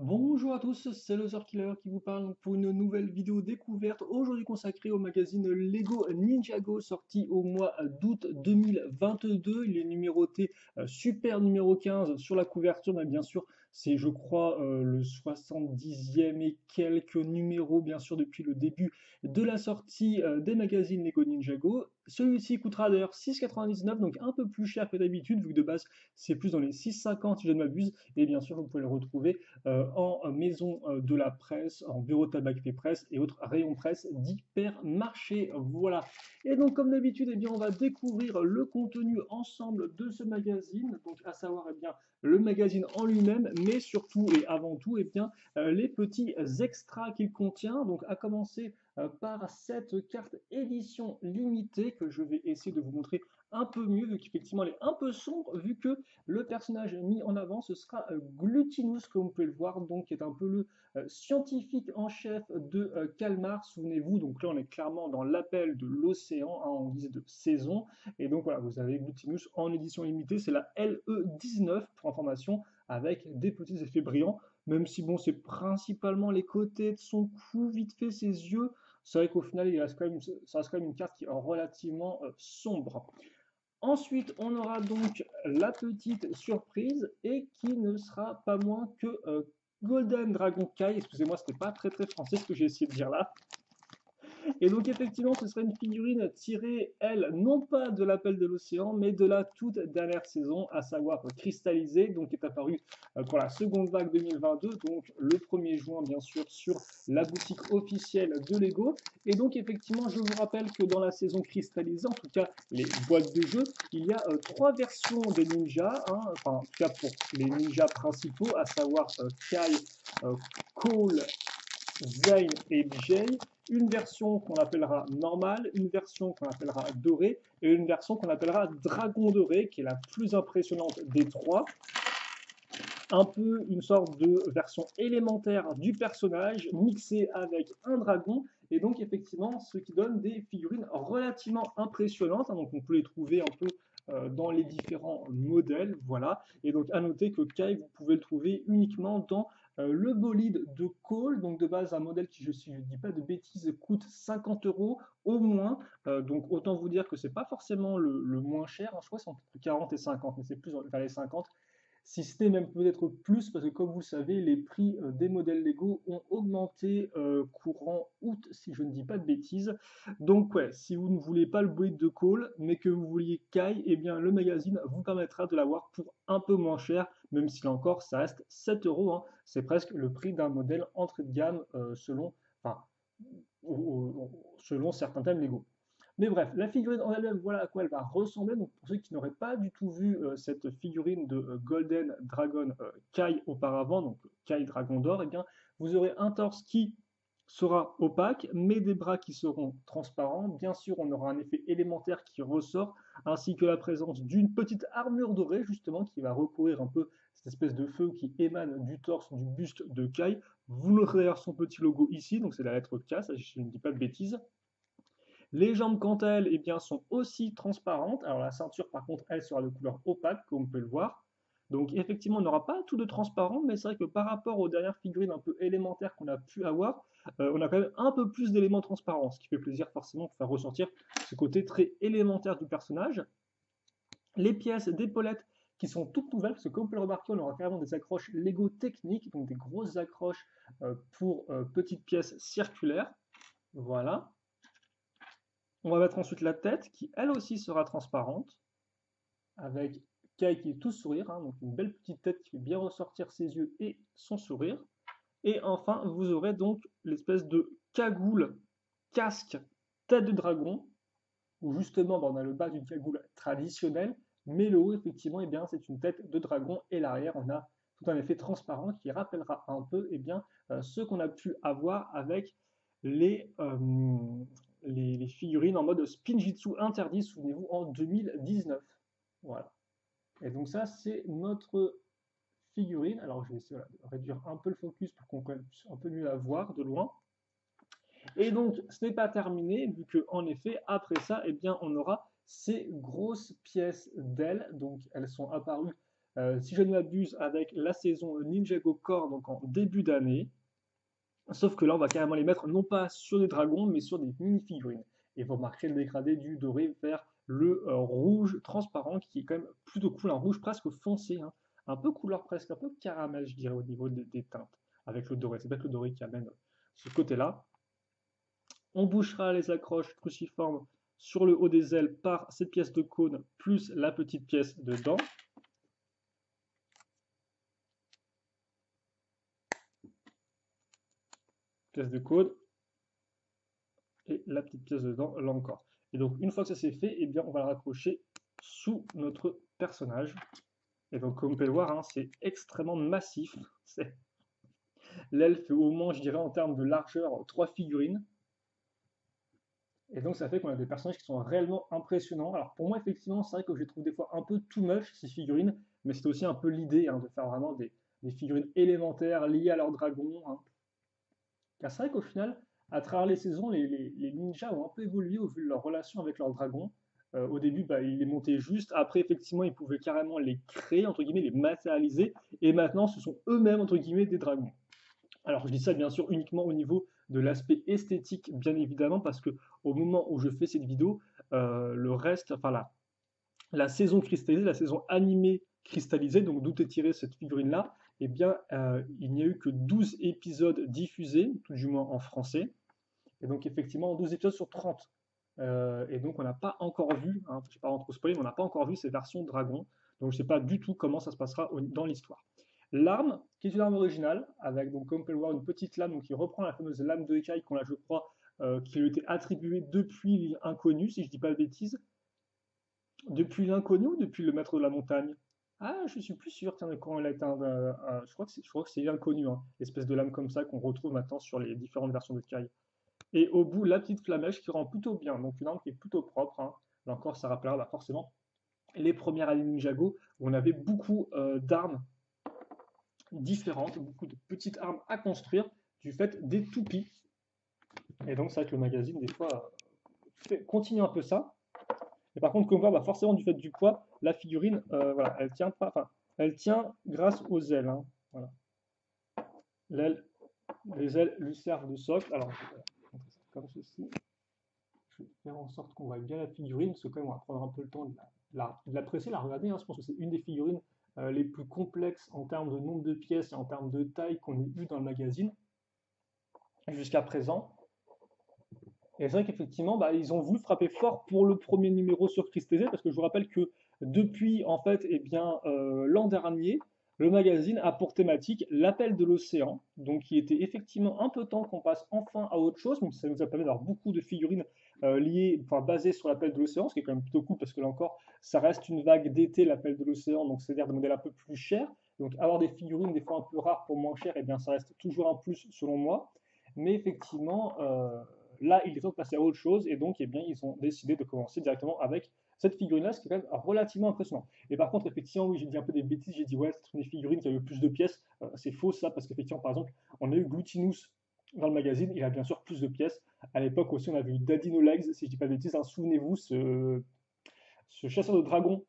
Bonjour à tous, c'est le Killer qui vous parle pour une nouvelle vidéo découverte, aujourd'hui consacrée au magazine Lego Ninjago sorti au mois d'août 2022. Il est numéroté super numéro 15 sur la couverture, mais bien sûr c'est je crois le 70e et quelques numéros bien sûr depuis le début de la sortie des magazines Lego Ninjago. Celui-ci coûtera d'ailleurs 6,99, donc un peu plus cher que d'habitude vu que de base c'est plus dans les 6,50 si je ne m'abuse, et bien sûr vous pouvez le retrouver en maison de la presse, en bureau de tabac et presse et autres rayons presse d'hypermarché. Voilà. Et donc, comme d'habitude, eh bien, on va découvrir le contenu ensemble de ce magazine, donc à savoir eh bien, le magazine en lui-même, mais surtout et avant tout eh bien, les petits extras qu'il contient. Donc, à commencer par cette carte édition limitée que je vais essayer de vous montrer un peu mieux, vu qu'effectivement elle est un peu sombre, vu que le personnage mis en avant, ce sera Glutinous, comme vous pouvez le voir, donc qui est un peu le scientifique en chef de Kalmar. Souvenez-vous, donc là on est clairement dans l'appel de l'océan hein, en guise de saison. Et donc voilà, vous avez Glutinous en édition limitée, c'est la LE19 pour information, avec des petits effets brillants. Même si bon, c'est principalement les côtés de son cou, vite fait ses yeux. C'est vrai qu'au final, ça reste quand même une carte qui est relativement sombre. Ensuite, on aura donc la petite surprise et qui ne sera pas moins que Golden Dragon Kai. Excusez-moi, c'était pas très très français ce que j'ai essayé de dire là. Et donc effectivement, ce serait une figurine tirée, elle, non pas de l'appel de l'océan, mais de la toute dernière saison, à savoir cristallisée, donc qui est apparue pour la seconde vague 2022, donc le 1er juin bien sûr sur la boutique officielle de Lego. Et donc effectivement, je vous rappelle que dans la saison cristallisée, en tout cas les boîtes de jeu, il y a trois versions des ninjas, hein, enfin en tout cas pour les ninjas principaux, à savoir Kai, Cole, Zane et Jay, une version qu'on appellera normale, une version qu'on appellera dorée et une version qu'on appellera dragon doré, qui est la plus impressionnante des trois. Un peu une sorte de version élémentaire du personnage mixée avec un dragon, et donc effectivement ce qui donne des figurines relativement impressionnantes, hein, donc on peut les trouver un peu dans les différents modèles, voilà. Et donc à noter que Kai, vous pouvez le trouver uniquement dans le bolide de Cole, donc de base un modèle qui, si je ne dis pas de bêtises, coûte 50 euros au moins. Donc autant vous dire que c'est pas forcément le moins cher, hein, je crois que c'est entre 40 et 50, mais c'est plus vers les 50 si c'était même peut-être plus, parce que comme vous le savez, les prix des modèles Lego ont augmenté courant août, si je ne dis pas de bêtises. Donc ouais, si vous ne voulez pas le bolide de Cole, mais que vous vouliez Kai, eh bien le magazine vous permettra de l'avoir pour un peu moins cher, même si là encore, ça reste 7 euros. Hein. C'est presque le prix d'un modèle entrée de gamme enfin, selon certains thèmes Lego. Mais bref, la figurine en elle-même, voilà à quoi elle va ressembler. Donc pour ceux qui n'auraient pas du tout vu cette figurine de Golden Dragon Kai auparavant, donc Kai Dragon d'or, eh bien vous aurez un torse qui sera opaque, mais des bras qui seront transparents. Bien sûr, on aura un effet élémentaire qui ressort, ainsi que la présence d'une petite armure dorée, justement, qui va recouvrir un peu cette espèce de feu qui émane du torse, du buste de Kai. Vous noterez d'ailleurs son petit logo ici, donc c'est la lettre K, ça, je ne dis pas de bêtises. Les jambes, quant à elles, eh bien, sont aussi transparentes. Alors la ceinture, par contre, elle sera de couleur opaque, comme on peut le voir. Donc effectivement, on n'aura pas tout de transparent, mais c'est vrai que par rapport aux dernières figurines un peu élémentaires qu'on a pu avoir, on a quand même un peu plus d'éléments transparents, ce qui fait plaisir forcément pour faire ressortir ce côté très élémentaire du personnage. Les pièces d'épaulettes qui sont toutes nouvelles, parce que comme vous pouvez le remarquer, on aura carrément des accroches Lego techniques, donc des grosses accroches pour petites pièces circulaires. Voilà. On va mettre ensuite la tête qui elle aussi sera transparente avec Kai qui est tout sourire, hein, donc une belle petite tête qui fait bien ressortir ses yeux et son sourire. Et enfin, vous aurez donc l'espèce de cagoule, casque, tête de dragon, où justement on a le bas d'une cagoule traditionnelle, mais le haut effectivement, eh bien, c'est une tête de dragon et l'arrière on a tout un effet transparent qui rappellera un peu eh bien, ce qu'on a pu avoir avec les, euh, les figurines en mode Spinjitzu interdit, souvenez-vous, en 2019. Voilà. Et donc ça, c'est notre figurine. Alors je vais essayer de réduire un peu le focus pour qu'on puisse un peu mieux la voir de loin. Et donc ce n'est pas terminé, vu que en effet, après ça, eh bien, on aura ces grosses pièces d'ailes. Donc elles sont apparues si je ne m'abuse, avec la saison Ninjago Core, donc en début d'année. Sauf que là, on va carrément les mettre non pas sur des dragons, mais sur des mini-figurines. Et vous remarquerez le dégradé du doré vers le rouge transparent, qui est quand même plutôt cool, un rouge presque foncé, hein. Un peu couleur presque, un peu caramel, je dirais, au niveau des teintes, avec le doré. C'est peut-être le doré qui amène ce côté-là. On bouchera les accroches cruciformes sur le haut des ailes par cette pièce de cône, plus la petite pièce de dent. Pièce de cône, et la petite pièce dedans, là encore. Et donc, une fois que ça c'est fait, eh bien, on va le raccrocher sous notre personnage. Et donc, comme vous pouvez le voir, hein, c'est extrêmement massif. L'aile fait au moins, je dirais, en termes de largeur, 3 figurines. Et donc, ça fait qu'on a des personnages qui sont réellement impressionnants. Alors, pour moi, effectivement, c'est vrai que je les trouve des fois un peu too much, ces figurines, mais c'est aussi un peu l'idée, hein, de faire vraiment des figurines élémentaires liées à leur dragon, hein. Car c'est vrai qu'au final, à travers les saisons, les ninjas ont un peu évolué au vu de leur relation avec leurs dragons. Au début, bah, ils les montaient juste. Après, effectivement, ils pouvaient carrément les créer, entre guillemets, les matérialiser. Et maintenant, ce sont eux-mêmes, entre guillemets, des dragons. Alors, je dis ça, bien sûr, uniquement au niveau de l'aspect esthétique, bien évidemment, parce que au moment où je fais cette vidéo, le reste, enfin la saison cristallisée, la saison animée cristallisée, donc d'où est tirée cette figurine-là, eh bien, il n'y a eu que 12 épisodes diffusés, tout du moins en français, et donc effectivement 12 épisodes sur 30. Et donc on n'a pas encore vu, hein, je ne vais pas rentrer trop spoiler, mais on n'a pas encore vu ces versions dragon, donc je ne sais pas du tout comment ça se passera dans l'histoire. L'arme, qui est une arme originale, avec donc comme on peut le voir une petite lame donc, qui reprend la fameuse lame de écaille qu'on a, je crois, qui lui a été attribuée depuis l'île inconnue, si je ne dis pas de bêtises. Depuis l'inconnu ou depuis le maître de la montagne? Ah, je suis plus sûr, tiens, de quand elle a été je crois que c'est l'inconnu, hein, l'espèce de lame comme ça qu'on retrouve maintenant sur les différentes versions de Kai. Et au bout, la petite flamèche qui rend plutôt bien, donc une arme qui est plutôt propre, hein. Là encore, ça rappellera bah, forcément les premières années Ninjago, où on avait beaucoup d'armes différentes, beaucoup de petites armes à construire, du fait des toupies. Et donc, c'est vrai que le magazine, des fois, continue un peu ça. Et par contre, comme on voit, bah, forcément, du fait du poids, la figurine, voilà, elle tient pas, enfin, elle tient grâce aux ailes, hein, voilà. L'aile, les ailes lui servent de socle. Alors, je vais montrer ça comme ceci. Je vais faire en sorte qu'on voit bien la figurine, parce que quand même, on va prendre un peu le temps de l'apprécier, la regarder, hein. Je pense que c'est une des figurines les plus complexes en termes de nombre de pièces et en termes de taille qu'on ait eu dans le magazine jusqu'à présent. Et c'est vrai qu'effectivement, bah, ils ont voulu frapper fort pour le premier numéro sur Christese, parce que je vous rappelle que depuis en fait, eh bien, l'an dernier, le magazine a pour thématique l'appel de l'océan, donc il était effectivement un peu temps qu'on passe enfin à autre chose, mais ça nous a permis d'avoir beaucoup de figurines liées, enfin basées sur l'appel de l'océan, ce qui est quand même plutôt cool, parce que là encore, ça reste une vague d'été, l'appel de l'océan, donc c'est-à-dire des modèles un peu plus chers, donc avoir des figurines des fois un peu rares pour moins cher, eh bien ça reste toujours un plus selon moi, mais effectivement, là, il est temps de passer à autre chose, et donc, eh bien, ils ont décidé de commencer directement avec cette figurine-là, ce qui est quand même relativement impressionnant. Et par contre, effectivement, oui, j'ai dit un peu des bêtises, j'ai dit, ouais, c'est une des figurines qui a eu le plus de pièces. C'est faux, ça, parce qu'effectivement, par exemple, on a eu Glutinous dans le magazine, il a bien sûr plus de pièces. À l'époque aussi, on avait eu Daddy No Legs, si je dis pas de bêtises, hein, souvenez-vous, ce chasseur de dragons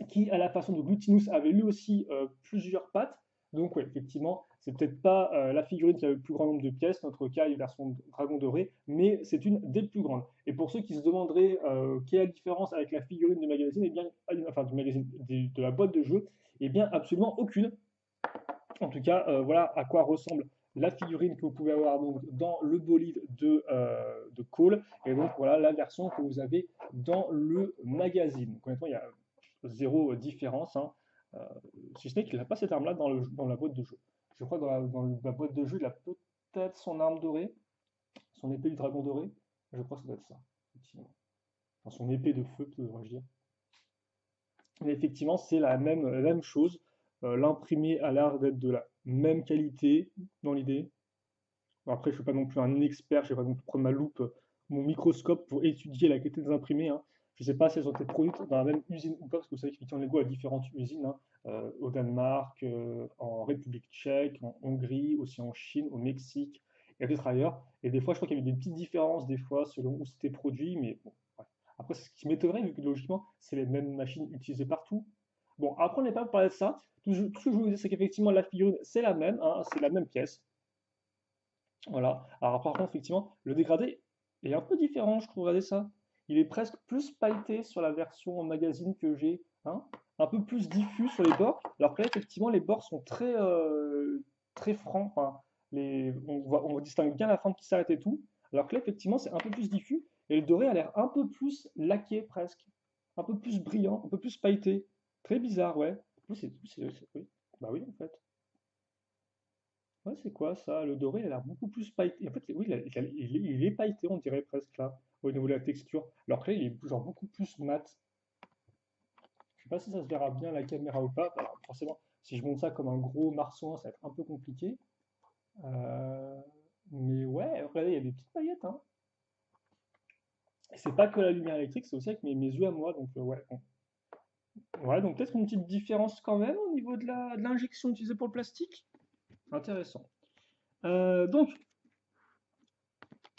qui, à la façon de Glutinous, avait lui aussi plusieurs pattes. Donc, ouais, effectivement, c'est peut-être pas la figurine qui a le plus grand nombre de pièces, notre cas est version dragon doré, mais c'est une des plus grandes. Et pour ceux qui se demanderaient quelle est la différence avec la figurine du magazine, eh bien, enfin du magazine, de la boîte de jeu, eh bien, absolument aucune. En tout cas, voilà à quoi ressemble la figurine que vous pouvez avoir donc, dans le bolide de Cole, et donc voilà la version que vous avez dans le magazine. Donc, honnêtement, il y a zéro différence, hein. Euh, si ce n'est qu'il n'a pas cette arme-là dans la boîte de jeu. Je crois que dans la boîte de jeu, il a peut-être son arme dorée, son épée du dragon doré. Je crois que ça doit être ça, effectivement. Enfin, son épée de feu, devrais-je dire. Mais effectivement, c'est la même chose. L'imprimé a l'air d'être de la même qualité dans l'idée. Bon, après, je ne suis pas non plus un expert, je ne vais pas non plus prendre ma loupe, mon microscope pour étudier la qualité des imprimés, hein. Je ne sais pas si elles ont été produites dans la même usine ou pas, parce que vous savez qu'effectivement Lego a différentes usines, hein, au Danemark, en République tchèque, en Hongrie, aussi en Chine, au Mexique, et d'autres ailleurs. Et des fois, je crois qu'il y avait des petites différences, des fois, selon où c'était produit, mais bon, ouais. Après, ce qui m'étonnerait, vu que logiquement, c'est les mêmes machines utilisées partout. Bon, après, on n'est pas parlé de ça. Tout ce que je voulais dire, c'est qu'effectivement, la figurine, c'est la même, hein, c'est la même pièce. Voilà. Alors, par contre, effectivement, le dégradé est un peu différent, je trouve. Regardez ça. Il est presque plus pailleté sur la version magazine que j'ai, hein, un peu plus diffus sur les bords. Alors que là, effectivement, les bords sont très francs. Enfin, on distingue bien la forme qui s'arrête et tout. Alors que là, effectivement, c'est un peu plus diffus. Et le doré a l'air un peu plus laqué, presque. Un peu plus brillant, un peu plus pailleté. Très bizarre, ouais. Oui, oui. Bah oui, en fait. Ouais, c'est quoi ça? Le doré, il a l'air beaucoup plus pailleté. En fait, oui, il est pailleté, on dirait presque là, au niveau de la texture. Alors que là, il est genre beaucoup plus mat. Je sais pas si ça se verra bien à la caméra ou pas. Alors, forcément, si je monte ça comme un gros marsouin, ça va être un peu compliqué. Euh, mais ouais, regardez, il y a des petites paillettes, hein. Et c'est pas que la lumière électrique, c'est aussi avec mes yeux à moi. Donc, ouais, bon. Ouais, donc peut-être une petite différence quand même au niveau de de l'injection utilisée pour le plastique. Intéressant. Donc,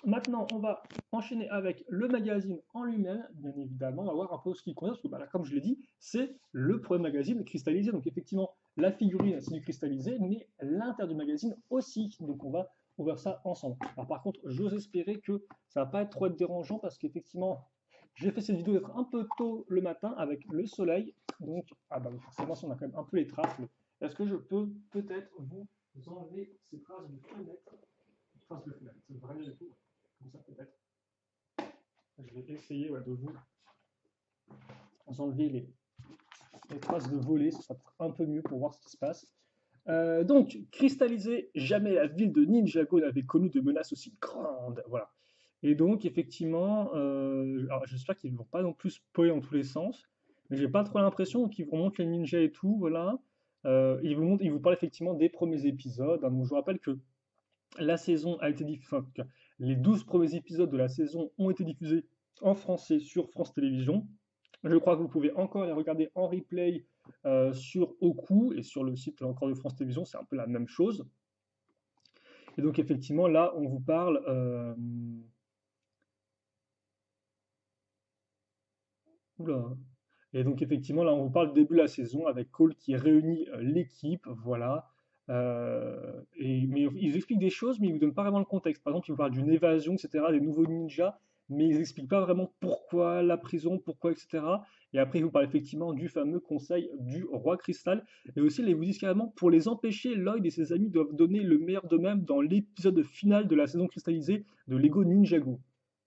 maintenant, on va enchaîner avec le magazine en lui-même, bien évidemment. On va voir un peu ce qu'il contient, parce que bah, là, comme je l'ai dit, c'est le premier magazine cristallisé. Donc, effectivement, la figurine, c'est du cristallisé, mais l'intérieur du magazine aussi. Donc, on va voir ça ensemble. Alors, par contre, j'ose espérer que ça va pas être trop être dérangeant, parce qu'effectivement, j'ai fait cette vidéo d'être un peu tôt le matin avec le soleil. Donc, ah bah, forcément, si on a quand même un peu les traces. Est-ce que je peux peut-être vous enlever ces traces de fenêtre? Traces de fenêtre, c'est vraiment du tout. Comme ça peut-être. Je vais essayer ouais, de vous enlever les traces de volée, ça sera un peu mieux pour voir ce qui se passe. Donc, cristallisé, jamais la ville de Ninjago n'avait connu de menaces aussi grandes. Voilà. Et donc, effectivement, alors j'espère qu'ils ne vont pas non plus spoiler dans tous les sens, mais j'ai pas trop l'impression qu'ils vous montrent les ninjas et tout, voilà. Ils vous parlent effectivement des premiers épisodes, hein. Donc, je vous rappelle que la saison a été diffusée, enfin, en tout cas, les 12 premiers épisodes de la saison ont été diffusés en français sur France Télévisions. Je crois que vous pouvez encore les regarder en replay sur Oku et sur le site encore de France Télévisions, c'est un peu la même chose. Et donc effectivement, là, on vous parle. Oula. Et donc effectivement, là, on vous parle du début de la saison avec Cole qui réunit l'équipe, voilà. Mais ils expliquent des choses, mais ils vous donnent pas vraiment le contexte. Par exemple, ils vous parlent d'une évasion, etc., des nouveaux ninjas, mais ils expliquent pas vraiment pourquoi la prison, pourquoi, etc. Et après, ils vous parlent effectivement du fameux conseil du roi Cristal. Et aussi, ils vous disent carrément, pour les empêcher, Lloyd et ses amis doivent donner le meilleur d'eux-mêmes dans l'épisode final de la saison cristallisée de Lego Ninjago.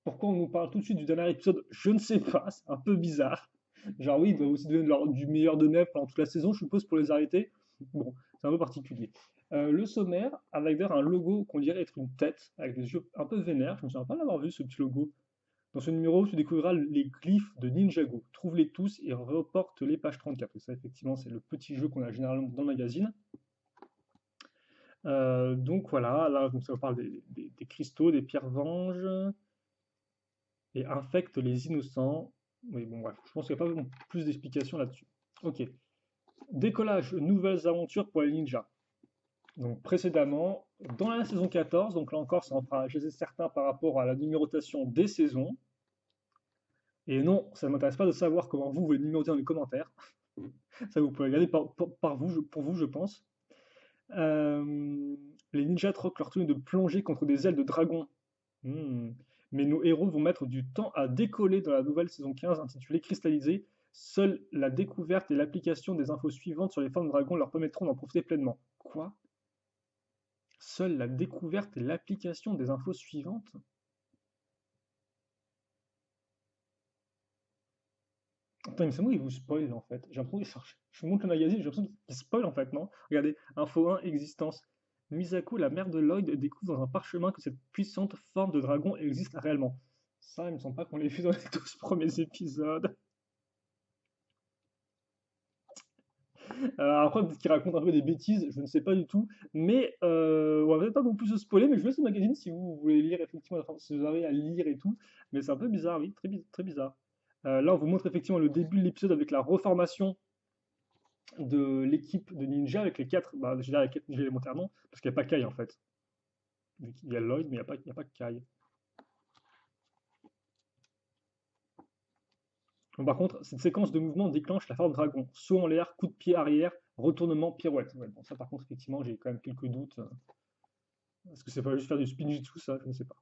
Pourquoi on nous parle tout de suite du dernier épisode? Je ne sais pas, c'est un peu bizarre. Genre oui, ils doivent aussi donner du meilleur d'eux-mêmes pendant toute la saison, je suppose, pour les arrêter. Bon, c'est un peu particulier. Le sommaire, avec d'ailleurs un logo qu'on dirait être une tête, avec des yeux un peu vénères. Je me souviens pas d'avoir vu ce petit logo. Dans ce numéro, tu découvriras les glyphes de Ninjago. Trouve-les tous et reporte les pages 34. Et ça, effectivement, c'est le petit jeu qu'on a généralement dans le magazine. Donc voilà, là, donc ça vous parle des cristaux, des pierres venges, et infecte les innocents. Oui, bon, bref, je pense qu'il n'y a pas plus d'explications là-dessus. Ok. Décollage, nouvelles aventures pour les ninjas. Donc précédemment, dans la saison 14, donc là encore, ça en fera, je sais certain, par rapport à la numérotation des saisons. Et non, ça ne m'intéresse pas de savoir comment vous les numéroter dans les commentaires. Ça, vous pouvez regarder pour vous, je pense. Euh, les ninjas troquent leur tenue de plongée contre des ailes de dragon. Hmm. Mais nos héros vont mettre du temps à décoller dans la nouvelle saison 15 intitulée Cristallisé. Seule la découverte et l'application des infos suivantes sur les formes de dragons leur permettront d'en profiter pleinement. Quoi? Seule la découverte et l'application des infos suivantes? Attends, mais c'est moi qui vous spoil en fait. J'ai l'impression que je monte le magazine, j'ai l'impression qu'il spoil en fait, non? Regardez, info 1, existence. Misako, la mère de Lloyd, découvre dans un parchemin que cette puissante forme de dragon existe réellement. Ça, il me semble pas qu'on l'ait vu dans les 12 premiers épisodes. Après, peut-être qu'il raconte un peu des bêtises, je ne sais pas du tout. Mais on va peut-être pas non plus se spoiler, mais je vous laisse le magazine si vous voulez lire effectivement, enfin, si vous avez à lire et tout. Mais c'est un peu bizarre, oui, très bizarre. Là, on vous montre effectivement le début de l'épisode avec la reformation de l'équipe de ninja avec les quatre, bah, je dirais les quatre ninjas élémentaires, non, parce qu'il n'y a pas Kai en fait. Il y a Lloyd, mais il y a pas Kai. Bon, par contre, cette séquence de mouvement déclenche la forme dragon. Saut en l'air, coup de pied arrière, retournement, pirouette. Ouais, bon, ça par contre, effectivement, j'ai quand même quelques doutes. Est-ce que c'est pas juste faire du spinjitzu, ça? Je ne sais pas.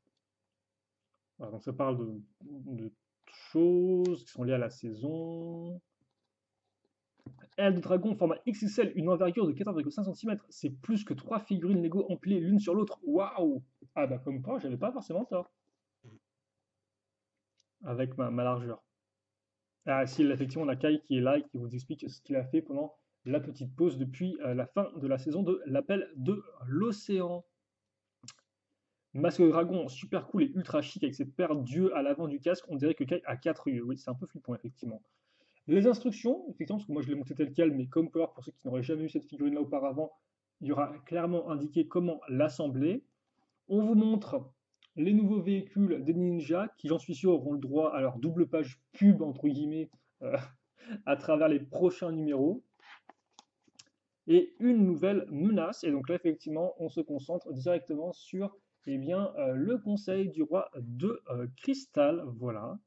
Voilà, donc ça parle de choses qui sont liées à la saison. Aile de dragon format XXL, une envergure de 14,5 cm. C'est plus que 3 figurines Lego empilées l'une sur l'autre. Waouh! Ah bah comme quoi, j'avais pas forcément tort avec ma largeur. Ah si, là, effectivement, on a Kai qui est là et qui vous explique ce qu'il a fait pendant la petite pause depuis la fin de la saison de l'Appel de l'Océan. Masque de dragon super cool et ultra chic avec cette paire d'yeux à l'avant du casque. On dirait que Kai a 4 yeux. Oui, c'est un peu flippant, effectivement. Les instructions, effectivement, parce que moi je l'ai monté tel quel, mais comme peut voir pour ceux qui n'auraient jamais eu cette figurine-là auparavant, il y aura clairement indiqué comment l'assembler. On vous montre les nouveaux véhicules des ninjas qui, j'en suis sûr, auront le droit à leur double page pub, entre guillemets, euh, à travers les prochains numéros. Et une nouvelle menace. Et donc là, effectivement, on se concentre directement sur eh bien, le conseil du roi de cristal. Voilà.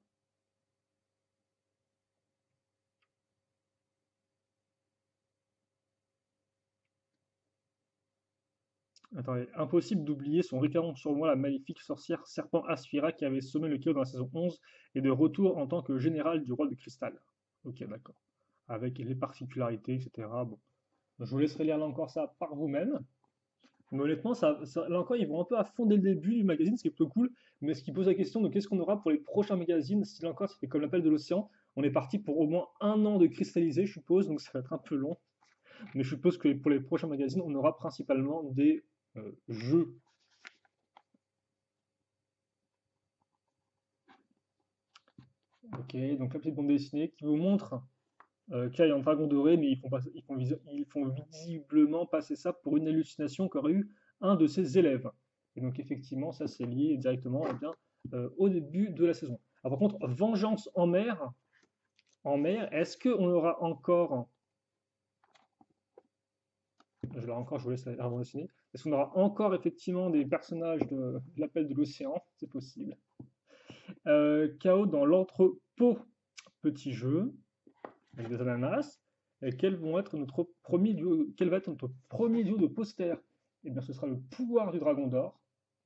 Attendez, impossible d'oublier son récurrent surnom, la maléfique sorcière serpent Asphyra qui avait sommé le chaos dans la saison 11 et de retour en tant que général du roi de cristal. Ok, d'accord. Avec les particularités, etc. Bon. Je vous laisserai lire là encore ça par vous-même. Mais honnêtement, là encore, ils vont un peu à fond dès le début du magazine, ce qui est plutôt cool. Mais ce qui pose la question de qu'est-ce qu'on aura pour les prochains magazines. Si là encore, ça fait comme l'appel de l'océan, on est parti pour au moins un an de cristallisé, je suppose, donc ça va être un peu long. Mais je suppose que pour les prochains magazines, on aura principalement des jeux. Ok, donc la petite bande dessinée qui vous montre qu'il y a un dragon doré, mais ils font visiblement passer ça pour une hallucination qu'aurait eu un de ses élèves. Et donc effectivement, ça c'est lié directement eh bien, au début de la saison. Alors, par contre, Vengeance en mer, est-ce qu'on aura encore, je vous laisse la bande dessinée, est-ce qu'on aura encore effectivement des personnages de l'appel de l'océan? C'est possible. Chaos dans l'entrepôt, petit jeu avec des ananas. Et quel va être notre premier duo de posters? Eh bien, ce sera le pouvoir du dragon d'or,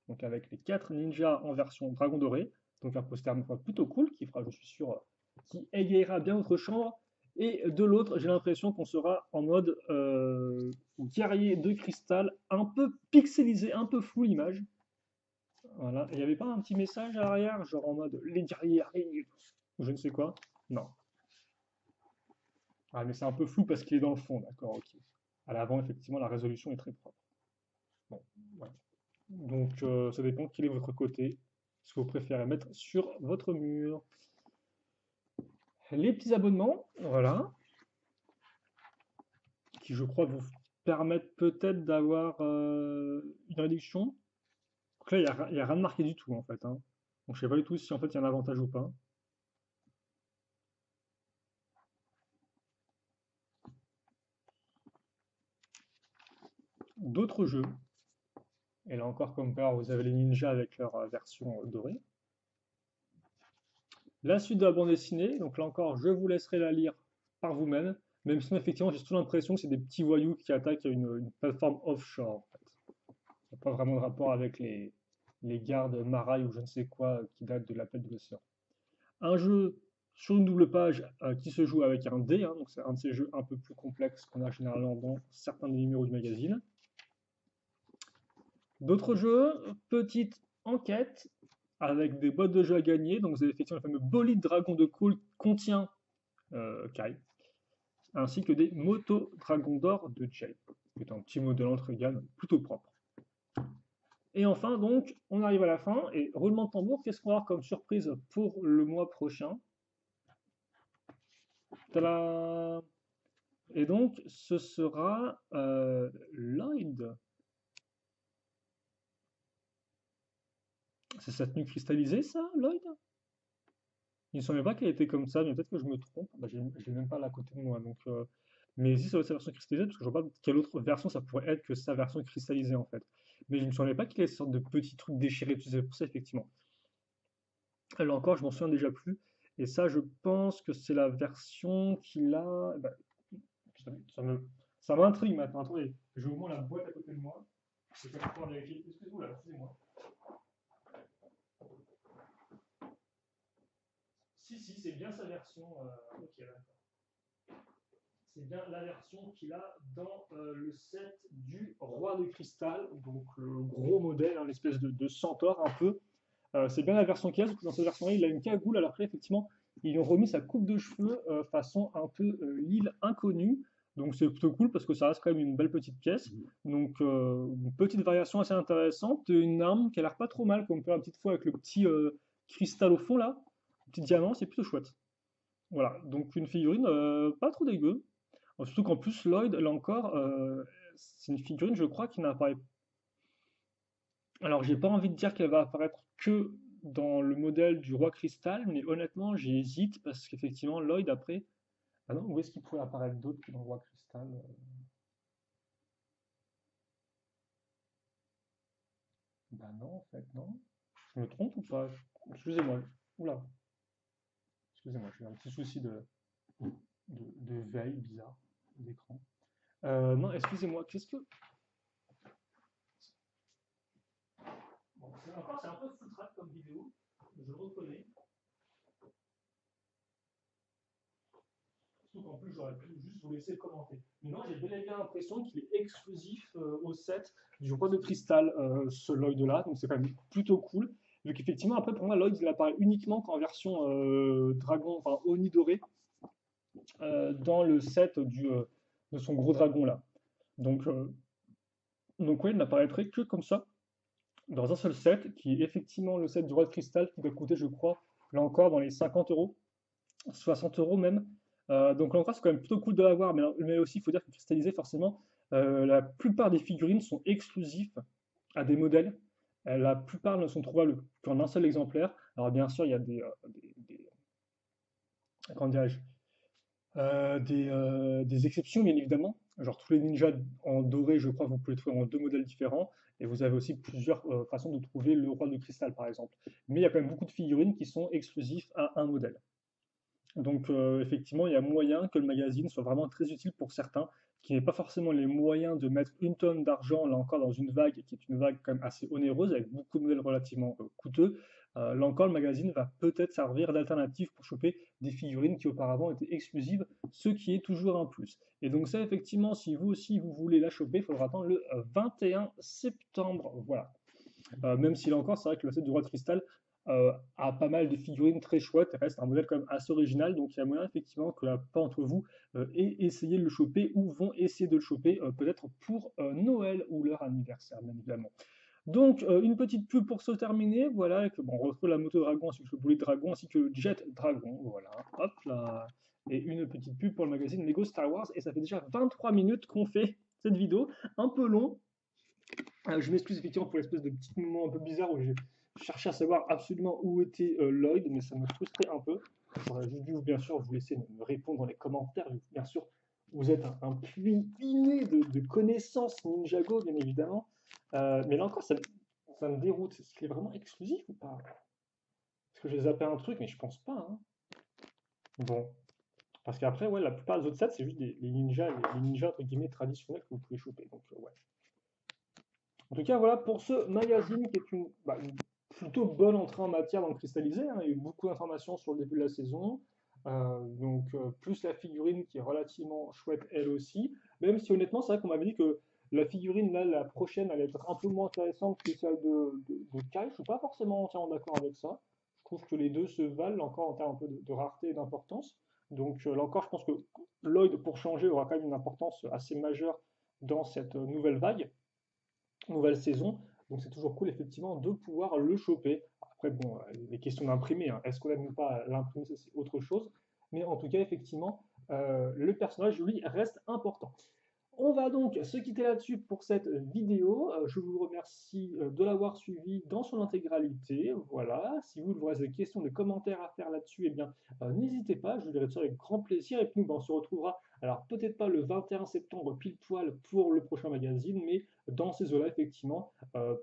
donc avec les 4 ninjas en version dragon doré, donc un poster plutôt cool, qui fera, je suis sûr, qui égayera bien notre chambre. Et de l'autre, j'ai l'impression qu'on sera en mode guerrier de cristal, un peu pixelisé, un peu flou l'image. Voilà. Et il n'y avait pas un petit message à l'arrière, genre en mode les guerriers arrivent, ou je ne sais quoi? Non. Ah, mais c'est un peu flou parce qu'il est dans le fond, d'accord, ok. À l'avant, effectivement, la résolution est très propre. Bon, voilà. Donc, ça dépend quel est votre côté, ce que vous préférez mettre sur votre mur. Les petits abonnements, voilà, qui je crois vous permettent peut-être d'avoir une réduction. Donc là, il y a rien de marqué du tout, en fait, hein. Donc, je sais pas du tout si en fait il y a un avantage ou pas. D'autres jeux, et là encore, comme par vous avez les ninjas avec leur version dorée. La suite de la bande dessinée, donc là encore, je vous laisserai la lire par vous-même, même si effectivement j'ai toujours l'impression que c'est des petits voyous qui attaquent une plateforme offshore. En fait. Ça n'a pas vraiment de rapport avec les gardes Maraï ou je ne sais quoi qui datent de l'appel de l'océan. Un jeu sur une double page qui se joue avec un dé, hein, donc c'est un de ces jeux un peu plus complexes qu'on a généralement dans certains des numéros du magazine. D'autres jeux, petite enquête avec des boîtes de jeux à gagner. Donc vous avez effectivement le fameux bolide dragon de cool qui contient Kai, ainsi que des motos dragon d'or de Jay, qui est un petit modèle entre gamme plutôt propre. Et enfin, donc, on arrive à la fin, et roulement de tambour, qu'est-ce qu'on va avoir comme surprise pour le mois prochain? Tadam! Et donc, ce sera Lloyd. C'est sa tenue cristallisée, ça, Lloyd? Il ne me semblait pas qu'elle était comme ça, mais peut-être que je me trompe. Bah, je l'ai même pas là à côté de moi. Donc, mais si ça va être sa version cristallisée, parce que je vois pas quelle autre version ça pourrait être que sa version cristallisée en fait. Mais je ne me souvenais pas qu'il ait cette sorte de petits trucs déchirés, c'est pour ça effectivement. Alors encore, je m'en souviens déjà plus. Et ça, je pense que c'est la version qu'il a. Bah, ça, ça me, ça m'intrigue maintenant. Attendez, je vous montre la boîte à côté de moi. C'est comme pour vérifier. Excusez-moi là, excusez-moi. Si, c'est bien sa version. Ok, d'accord. C'est bien la version qu'il a dans le set du Roi de Cristal, donc le gros modèle, hein, l'espèce de centaure un peu. C'est bien la version qu'il a, parce que dans cette version-là, il a une cagoule, alors qu'effectivement, ils lui ont remis sa coupe de cheveux façon un peu l'île inconnue. Donc c'est plutôt cool parce que ça reste quand même une belle petite pièce. Donc une petite variation assez intéressante, une arme qui a l'air pas trop mal, comme on peut la petite fois avec le petit cristal au fond là, le petit diamant, c'est plutôt chouette. Voilà, donc une figurine pas trop dégueu. Surtout qu'en plus Lloyd, là encore, c'est une figurine, je crois, qui n'apparaît. Alors, j'ai pas envie de dire qu'elle va apparaître que dans le modèle du roi cristal, mais honnêtement, j'hésite parce qu'effectivement, Lloyd après. Ah non, où est-ce qu'il pourrait apparaître d'autre que dans le roi cristal? Bah non, en fait, non. Je me trompe ou pas? Excusez-moi. Oula, excusez-moi, j'ai un petit souci de veille bizarre d'écran. Non, excusez-moi, qu'est-ce que. Bon, encore, c'est un peu foutraque comme vidéo, je le reconnais. Surtout qu'en plus, j'aurais pu juste vous laisser commenter. Mais non, j'ai bel et bien l'impression qu'il est exclusif au set du roi de cristal, ce Lloyd-là. Donc c'est quand même plutôt cool. Vu qu'effectivement, après, pour moi, Lloyd, il apparaît uniquement qu'en version dragon, enfin Oni doré, dans le set de son gros dragon là. Donc, ouais, il n'apparaîtrait que comme ça, dans un seul set, qui est effectivement le set du roi de cristal, qui doit coûter, je crois, là encore, dans les 50 euros. 60 euros même. Donc là encore, c'est quand même plutôt cool de l'avoir, mais aussi, il faut dire que cristallisé, forcément, la plupart des figurines sont exclusifs à des modèles. La plupart ne sont trouvables qu'en un seul exemplaire. Alors bien sûr, il y a comment dirais-je, des exceptions, bien évidemment. Genre tous les ninjas en doré, je crois, vous pouvez les trouver en deux modèles différents. Et vous avez aussi plusieurs façons de trouver le roi de cristal, par exemple. Mais il y a quand même beaucoup de figurines qui sont exclusifs à un modèle. Donc effectivement, il y a moyen que le magazine soit vraiment très utile pour certains qui n'aient pas forcément les moyens de mettre une tonne d'argent, là encore, dans une vague qui est une vague quand même assez onéreuse, avec beaucoup de modèles relativement coûteux. Là encore, le magazine va peut-être servir d'alternative pour choper des figurines qui auparavant étaient exclusives, ce qui est toujours un plus. Et donc ça, effectivement, si vous aussi vous voulez la choper, il faudra attendre le 21 septembre. Voilà. Même si là encore, c'est vrai que le set du roi de cristal a pas mal de figurines très chouettes, et reste un modèle quand même assez original, donc il y a moyen effectivement que la plupart d'entre vous aient essayé de le choper ou vont essayer de le choper peut-être pour Noël ou leur anniversaire, bien évidemment. Donc une petite pub pour se terminer, voilà, que, bon, on retrouve la moto dragon ainsi que le boulet dragon ainsi que le jet dragon, voilà, hop là, et une petite pub pour le magazine Lego Star Wars, et ça fait déjà 23 minutes qu'on fait cette vidéo, un peu long, je m'excuse effectivement pour l'espèce de petit moment un peu bizarre où j'ai cherché à savoir absolument où était Lloyd, mais ça me frustrait un peu. J'aurais juste dû, bien sûr, vous laisser me répondre dans les commentaires. Bien sûr, vous êtes un puits inné de connaissances Ninjago, bien évidemment. Mais là encore, ça me déroute. Est-ce qu'il est vraiment exclusif ou pas? Est-ce que j'ai zappé un truc? Mais je pense pas, hein. Bon. Parce qu'après, ouais, la plupart des autres sets, c'est juste les ninjas, les ninjas entre guillemets traditionnels que vous pouvez choper. Donc, ouais. En tout cas, voilà pour ce magazine qui est une plutôt bonne entrée en matière dans le cristallisé, hein. Il y a eu beaucoup d'informations sur le début de la saison. Plus la figurine qui est relativement chouette elle aussi. Même si honnêtement, c'est vrai qu'on m'avait dit que la figurine, là, la prochaine, allait être un peu moins intéressante que celle de Kai. Je ne suis pas forcément entièrement d'accord avec ça. Je trouve que les deux se valent encore en termes un peu de rareté et d'importance. Donc là encore, je pense que Lloyd, pour changer, aura quand même une importance assez majeure dans cette nouvelle vague nouvelle saison. Donc c'est toujours cool effectivement de pouvoir le choper. Après bon, les questions d'imprimer, hein. Est-ce qu'on aime ou pas l'imprimer, ça c'est autre chose. Mais en tout cas effectivement, le personnage lui reste important. On va donc se quitter là-dessus pour cette vidéo. Je vous remercie de l'avoir suivi dans son intégralité. Voilà. Si vous avez des questions, des commentaires à faire là-dessus, eh bien, n'hésitez pas, je vous dirai ça avec grand plaisir. Et puis nous, ben, on se retrouvera, alors peut-être pas le 21 septembre pile poil pour le prochain magazine, mais dans ces eaux-là, effectivement,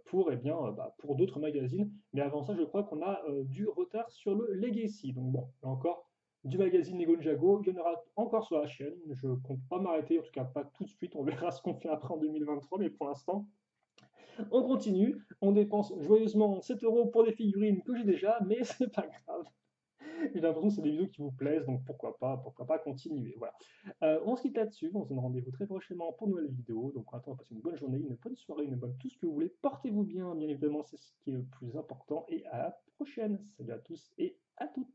pour, eh bien, bah, pour d'autres magazines. Mais avant ça, je crois qu'on a du retard sur le Legacy. Donc bon, là encore, du magazine Lego Ninjago. Il y en aura encore sur la chaîne. Je ne compte pas m'arrêter, en tout cas pas tout de suite. On verra ce qu'on fait après en 2023, mais pour l'instant, on continue. On dépense joyeusement 7 euros pour des figurines que j'ai déjà, mais c'est pas grave. J'ai l'impression que c'est des vidéos qui vous plaisent, donc pourquoi pas continuer. Voilà. On se quitte là-dessus. On se donne rendez-vous très prochainement pour une nouvelle vidéo. Donc, on attend, passez une bonne journée, une bonne soirée, une bonne tout ce que vous voulez. Portez-vous bien, bien évidemment, c'est ce qui est le plus important. Et à la prochaine. Salut à tous et à toutes.